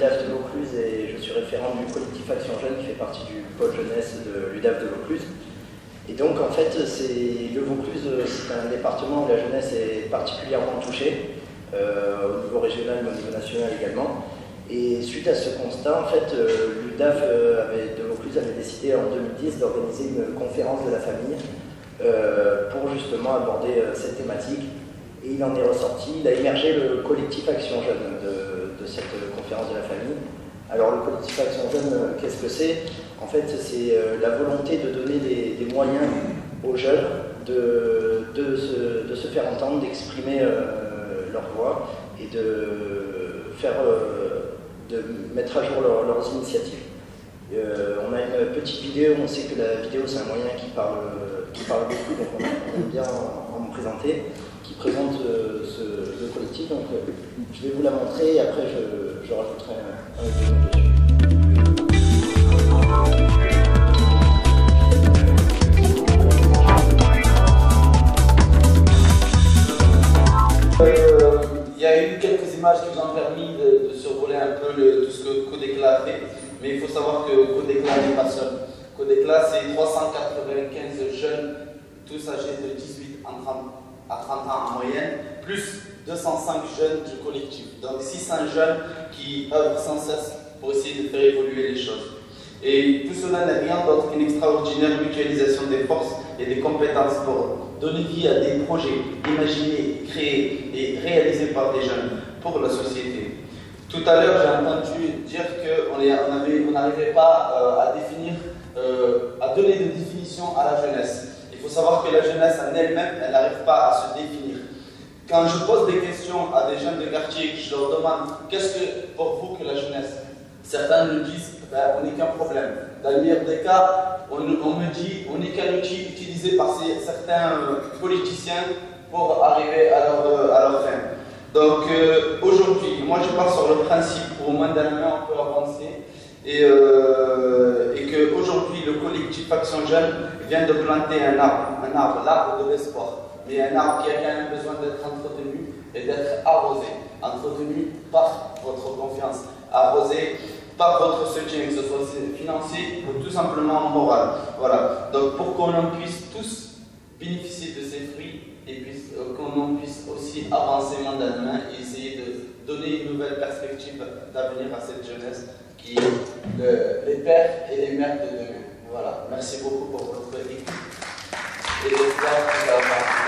l'UDAF de Vaucluse et je suis référent du collectif Action Jeune qui fait partie du pôle jeunesse de l'UDAF de Vaucluse. Et donc en fait, le Vaucluse, c'est un département où la jeunesse est particulièrement touchée, au niveau régional mais au niveau national également. Et suite à ce constat, en fait, l'UDAF de Vaucluse avait décidé en 2010 d'organiser une conférence de la famille pour justement aborder cette thématique. Et il en est ressorti, il a émergé le collectif Action Jeune de cette conférence de la famille. Alors le collectif Action Jeune, qu'est-ce que c'est? En fait, c'est la volonté de donner des moyens aux jeunes de se faire entendre, d'exprimer leur voix et de mettre à jour leurs initiatives. On a une petite vidéo, on sait que la vidéo c'est un moyen qui parle beaucoup, donc on aime bien en présenter, qui présente le collectif. Donc je vais vous la montrer et après je rajouterai un vidéo dessus. Il y a eu quelques images qui nous ont permis de survoler un peu tout ce que Codéclat fait, mais il faut savoir que Codéclat n'est pas seul. Codéclat, c'est 395 jeunes, tous âgés de 18 à 30 ans en moyenne, plus 205 jeunes du collectif. Donc 600 jeunes qui œuvrent sans cesse pour essayer de faire évoluer les choses. Et tout cela n'est rien d'autre qu'une extraordinaire mutualisation des forces et des compétences pour donner vie à des projets imaginés, créés et réalisés par des jeunes pour la société. Tout à l'heure, j'ai entendu dire qu'on n'arrivait pas à donner de définition à la jeunesse. Il faut savoir que la jeunesse en elle-même, elle n'arrive pas à se définir. Quand je pose des questions à des jeunes de quartier, je leur demande qu'est-ce que pour vous que la jeunesse? Certains me disent on n'est qu'un problème. Dans le meilleur des cas, on me dit on n'est qu'un outil utilisé par certains politiciens pour arriver à leur fin. Donc aujourd'hui, moi je pars sur le principe où au moins d'un an on peut avancer et qu'aujourd'hui le collectif Action Jeune vient de planter un arbre, l'arbre de l'espoir, mais un arbre qui a quand même besoin d'être entretenu et d'être arrosé, entretenu par votre confiance, arrosé par votre soutien, que ce soit financier ou tout simplement moral. Voilà. Donc pour qu'on en puisse tous bénéficier de ces fruits et qu'on puisse aussi avancer main dans la main et essayer de donner une nouvelle perspective d'avenir à cette jeunesse qui est les pères et les mères de demain. Voilà. Merci beaucoup pour votre écoute et j'espère que ça va.